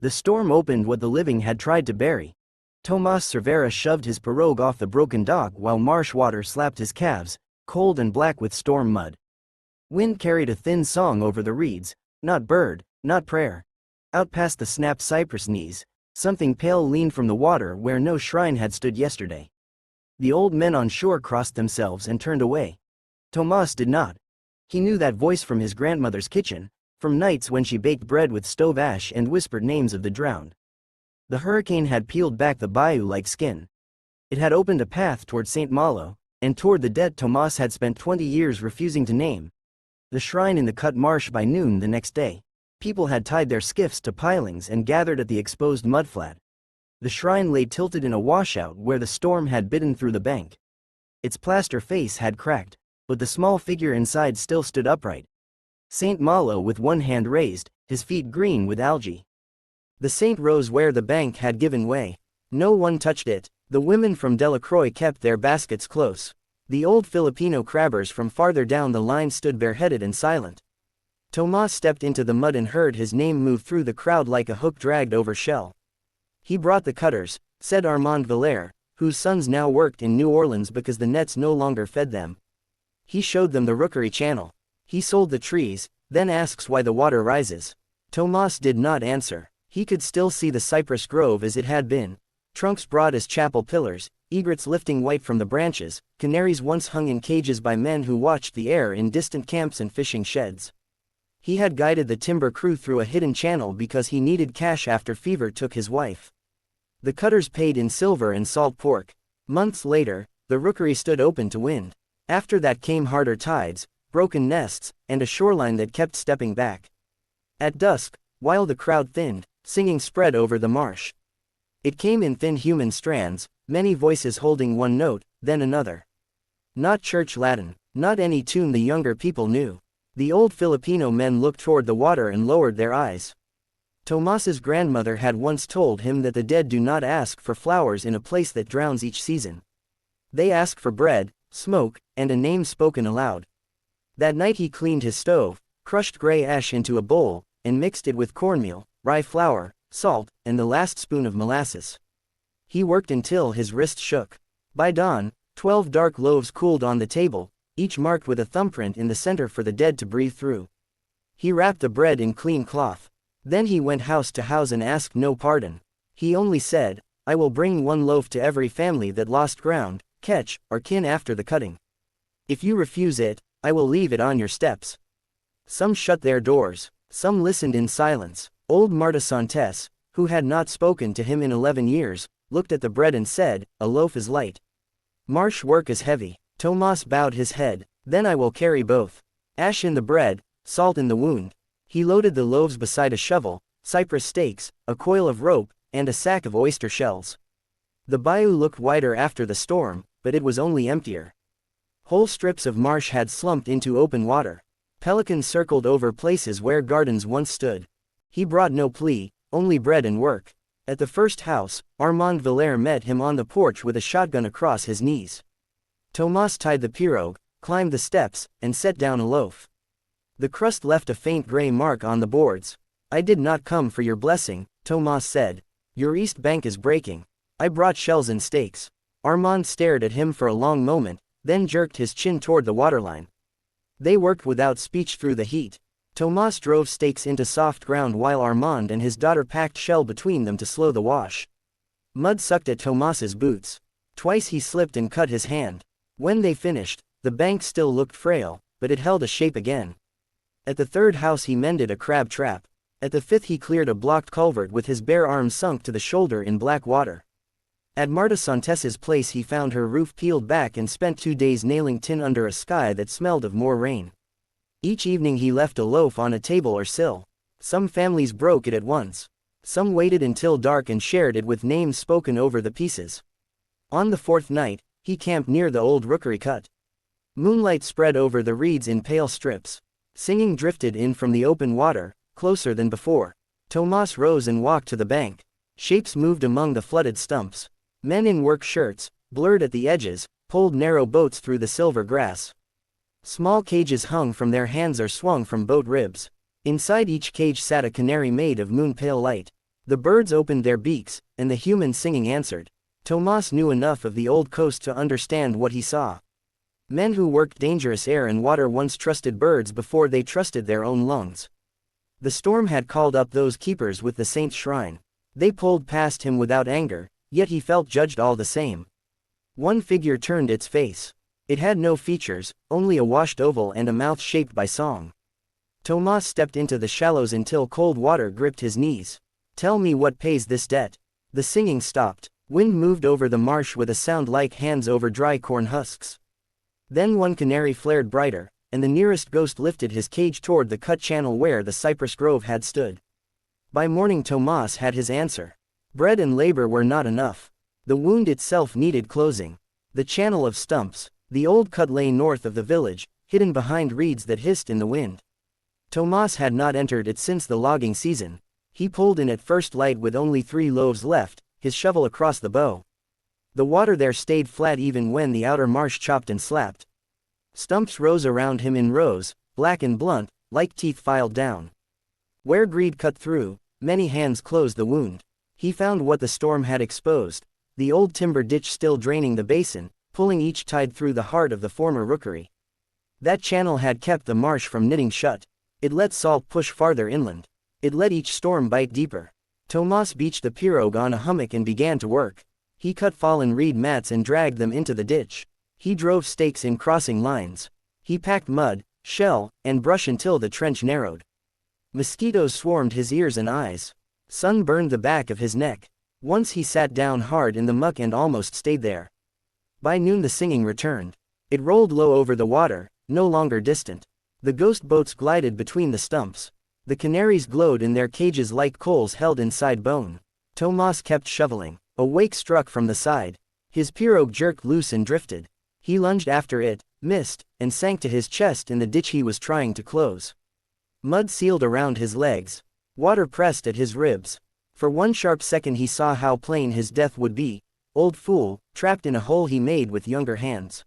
The storm opened what the living had tried to bury. Tomas Cervera shoved his pirogue off the broken dock while marsh water slapped his calves, cold and black with storm mud. Wind carried a thin song over the reeds, not bird, not prayer. Out past the snapped cypress knees, something pale leaned from the water where no shrine had stood yesterday. The old men on shore crossed themselves and turned away. Tomas did not. He knew that voice from his grandmother's kitchen, from nights when she baked bread with stove ash and whispered names of the drowned. The hurricane had peeled back the bayou like skin. It had opened a path toward Saint Malo, and toward the dead Tomas had spent 20 years refusing to name. The shrine in the cut marsh by noon the next day. People had tied their skiffs to pilings and gathered at the exposed mudflat. The shrine lay tilted in a washout where the storm had bitten through the bank. Its plaster face had cracked, but the small figure inside still stood upright. Saint Malo with one hand raised, his feet green with algae. The saint rose where the bank had given way. No one touched it. The women from Delacroix kept their baskets close. The old Filipino crabbers from farther down the line stood bareheaded and silent. Tomas stepped into the mud and heard his name move through the crowd like a hook dragged over shell. He brought the cutters, said Armand Valère, whose sons now worked in New Orleans because the nets no longer fed them. He showed them the Rookery Channel. He sold the trees, then asks why the water rises. Tomas did not answer. He could still see the cypress grove as it had been, trunks broad as chapel pillars, egrets lifting white from the branches, canaries once hung in cages by men who watched the air in distant camps and fishing sheds. He had guided the timber crew through a hidden channel because he needed cash after fever took his wife. The cutters paid in silver and salt pork. Months later, the rookery stood open to wind. After that came harder tides, broken nests, and a shoreline that kept stepping back. At dusk, while the crowd thinned, singing spread over the marsh. It came in thin human strands, many voices holding one note, then another. Not church Latin, not any tune the younger people knew. The old Filipino men looked toward the water and lowered their eyes. Tomas's grandmother had once told him that the dead do not ask for flowers in a place that drowns each season. They ask for bread, smoke, and a name spoken aloud. That night he cleaned his stove, crushed gray ash into a bowl, and mixed it with cornmeal, rye flour, salt, and the last spoon of molasses. He worked until his wrist shook. By dawn, 12 dark loaves cooled on the table, each marked with a thumbprint in the center for the dead to breathe through. He wrapped the bread in clean cloth. Then he went house to house and asked no pardon. He only said, "I will bring one loaf to every family that lost ground, catch, or kin after the cutting. If you refuse it, I will leave it on your steps." Some shut their doors. Some listened in silence. Old Marta Santes, who had not spoken to him in 11 years, looked at the bread and said, "A loaf is light. Marsh work is heavy." Tomas bowed his head. "Then I will carry both. Ash in the bread, salt in the wound." He loaded the loaves beside a shovel, cypress stakes, a coil of rope, and a sack of oyster shells. The bayou looked wider after the storm, but it was only emptier. Whole strips of marsh had slumped into open water. Pelicans circled over places where gardens once stood. He brought no plea, only bread and work. At the first house, Armand Valère met him on the porch with a shotgun across his knees. Tomas tied the pirogue, climbed the steps, and set down a loaf. The crust left a faint gray mark on the boards. "I did not come for your blessing," Tomas said. "Your east bank is breaking. I brought shells and stakes." Armand stared at him for a long moment, then jerked his chin toward the waterline. They worked without speech through the heat. Tomas drove stakes into soft ground while Armand and his daughter packed shell between them to slow the wash. Mud sucked at Tomas's boots. Twice he slipped and cut his hand. When they finished, the bank still looked frail, but it held a shape again. At the third house he mended a crab trap. At the fifth he cleared a blocked culvert with his bare arms sunk to the shoulder in black water. At Marta Santes's place he found her roof peeled back and spent 2 days nailing tin under a sky that smelled of more rain. Each evening he left a loaf on a table or sill. Some families broke it at once. Some waited until dark and shared it with names spoken over the pieces. On the 4th night, he camped near the old rookery cut. Moonlight spread over the reeds in pale strips. Singing drifted in from the open water, closer than before. Tomas rose and walked to the bank. Shapes moved among the flooded stumps. Men in work shirts, blurred at the edges, pulled narrow boats through the silver grass. Small cages hung from their hands or swung from boat ribs. Inside each cage sat a canary made of moon-pale light. The birds opened their beaks, and the human singing answered. Tomas knew enough of the old coast to understand what he saw. Men who worked dangerous air and water once trusted birds before they trusted their own lungs. The storm had called up those keepers with the saint's shrine. They pulled past him without anger, yet he felt judged all the same. One figure turned its face. It had no features, only a washed oval and a mouth shaped by song. Tomas stepped into the shallows until cold water gripped his knees. Tell me what pays this debt. The singing stopped. Wind moved over the marsh with a sound like hands over dry corn husks. Then one canary flared brighter, and the nearest ghost lifted his cage toward the cut channel where the cypress grove had stood. By morning Tomas had his answer. Bread and labor were not enough. The wound itself needed closing. The channel of stumps, the old cut lay north of the village, hidden behind reeds that hissed in the wind. Tomas had not entered it since the logging season. He pulled in at first light with only 3 loaves left, his shovel across the bow. The water there stayed flat even when the outer marsh chopped and slapped. Stumps rose around him in rows, black and blunt, like teeth filed down. Where greed cut through, many hands closed the wound. He found what the storm had exposed, the old timber ditch still draining the basin, pulling each tide through the heart of the former rookery. That channel had kept the marsh from knitting shut. It let salt push farther inland. It let each storm bite deeper. Tomas beached the pirogue on a hummock and began to work. He cut fallen reed mats and dragged them into the ditch. He drove stakes in crossing lines. He packed mud, shell, and brush until the trench narrowed. Mosquitoes swarmed his ears and eyes. Sun burned the back of his neck. Once he sat down hard in the muck and almost stayed there. By noon the singing returned. It rolled low over the water, no longer distant. The ghost boats glided between the stumps. The canaries glowed in their cages like coals held inside bone. Tomas kept shoveling. A wake struck from the side. His pirogue jerked loose and drifted. He lunged after it, missed, and sank to his chest in the ditch he was trying to close. Mud sealed around his legs. Water pressed at his ribs. For one sharp second he saw how plain his death would be. Old fool, trapped in a hole he made with younger hands.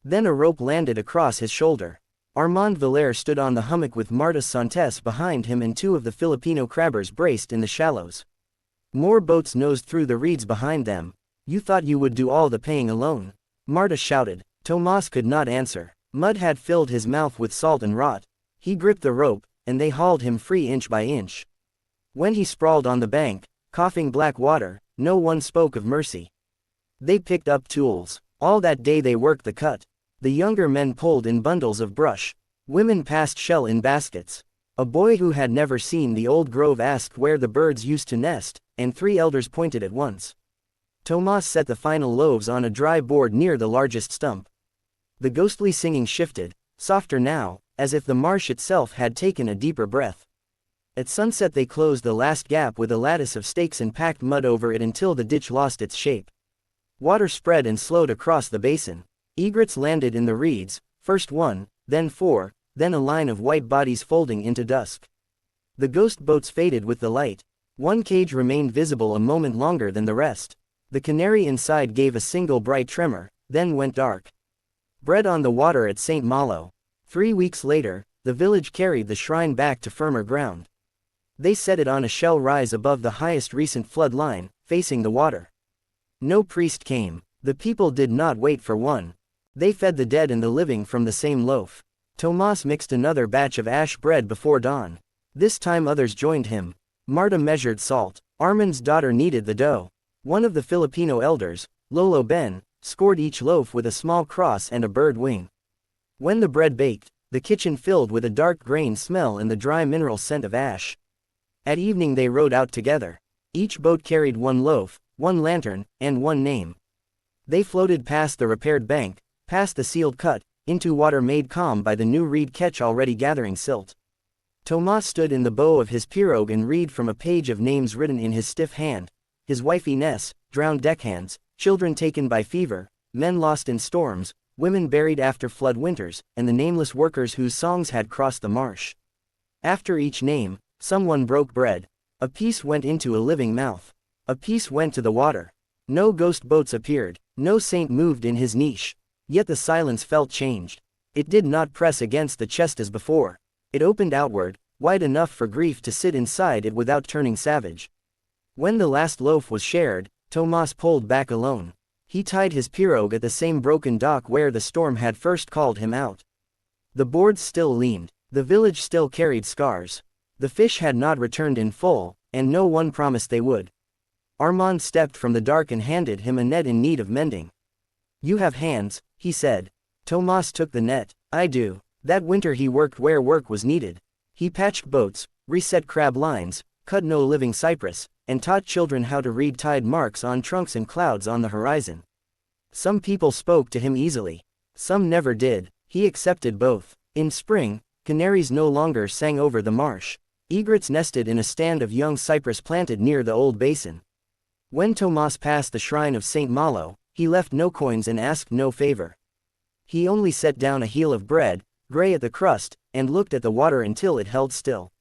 Then a rope landed across his shoulder. Armand Valère stood on the hummock with Marta Santes behind him and 2 of the Filipino crabbers braced in the shallows. More boats nosed through the reeds behind them. You thought you would do all the paying alone? Marta shouted. Tomas could not answer. Mud had filled his mouth with salt and rot. He gripped the rope, and they hauled him free inch by inch. When he sprawled on the bank, coughing black water, no one spoke of mercy. They picked up tools. All that day they worked the cut. The younger men pulled in bundles of brush. Women passed shell in baskets. A boy who had never seen the old grove asked where the birds used to nest, and 3 elders pointed at once. Tomas set the final loaves on a dry board near the largest stump. The ghostly singing shifted, softer now, as if the marsh itself had taken a deeper breath. At sunset they closed the last gap with a lattice of stakes and packed mud over it until the ditch lost its shape. Water spread and slowed across the basin. Egrets landed in the reeds, first 1, then 4, then a line of white bodies folding into dusk. The ghost boats faded with the light. One cage remained visible a moment longer than the rest. The canary inside gave a single bright tremor, then went dark. Bread on the water at Saint Malo. 3 weeks later, the village carried the shrine back to firmer ground. They set it on a shell rise above the highest recent flood line, facing the water. No priest came. The people did not wait for one. They fed the dead and the living from the same loaf. Tomas mixed another batch of ash bread before dawn. This time others joined him. Marta measured salt. Armand's daughter kneaded the dough. One of the Filipino elders, Lolo Ben, scored each loaf with a small cross and a bird wing. When the bread baked, the kitchen filled with a dark grain smell and the dry mineral scent of ash. At evening they rowed out together. Each boat carried 1 loaf, 1 lantern, and 1 name. They floated past the repaired bank, past the sealed cut, into water made calm by the new reed catch already gathering silt. Tomas stood in the bow of his pirogue and read from a page of names written in his stiff hand. His wife Ines, drowned deckhands, children taken by fever, men lost in storms, women buried after flood winters, and the nameless workers whose songs had crossed the marsh. After each name, someone broke bread. A piece went into a living mouth. A piece went to the water. No ghost boats appeared. No saint moved in his niche. Yet the silence felt changed. It did not press against the chest as before. It opened outward, wide enough for grief to sit inside it without turning savage. When the last loaf was shared, Tomas pulled back alone. He tied his pirogue at the same broken dock where the storm had first called him out. The boards still leaned, the village still carried scars. The fish had not returned in full, and no one promised they would. Armand stepped from the dark and handed him a net in need of mending. "You have hands," he said. Tomas took the net. "I do." That winter he worked where work was needed. He patched boats, reset crab lines, cut no living cypress, and taught children how to read tide marks on trunks and clouds on the horizon. Some people spoke to him easily. Some never did. He accepted both. In spring, canaries no longer sang over the marsh. Egrets nested in a stand of young cypress planted near the old basin. When Tomas passed the shrine of Saint Malo, he left no coins and asked no favor. He only set down a heel of bread, gray at the crust, and looked at the water until it held still.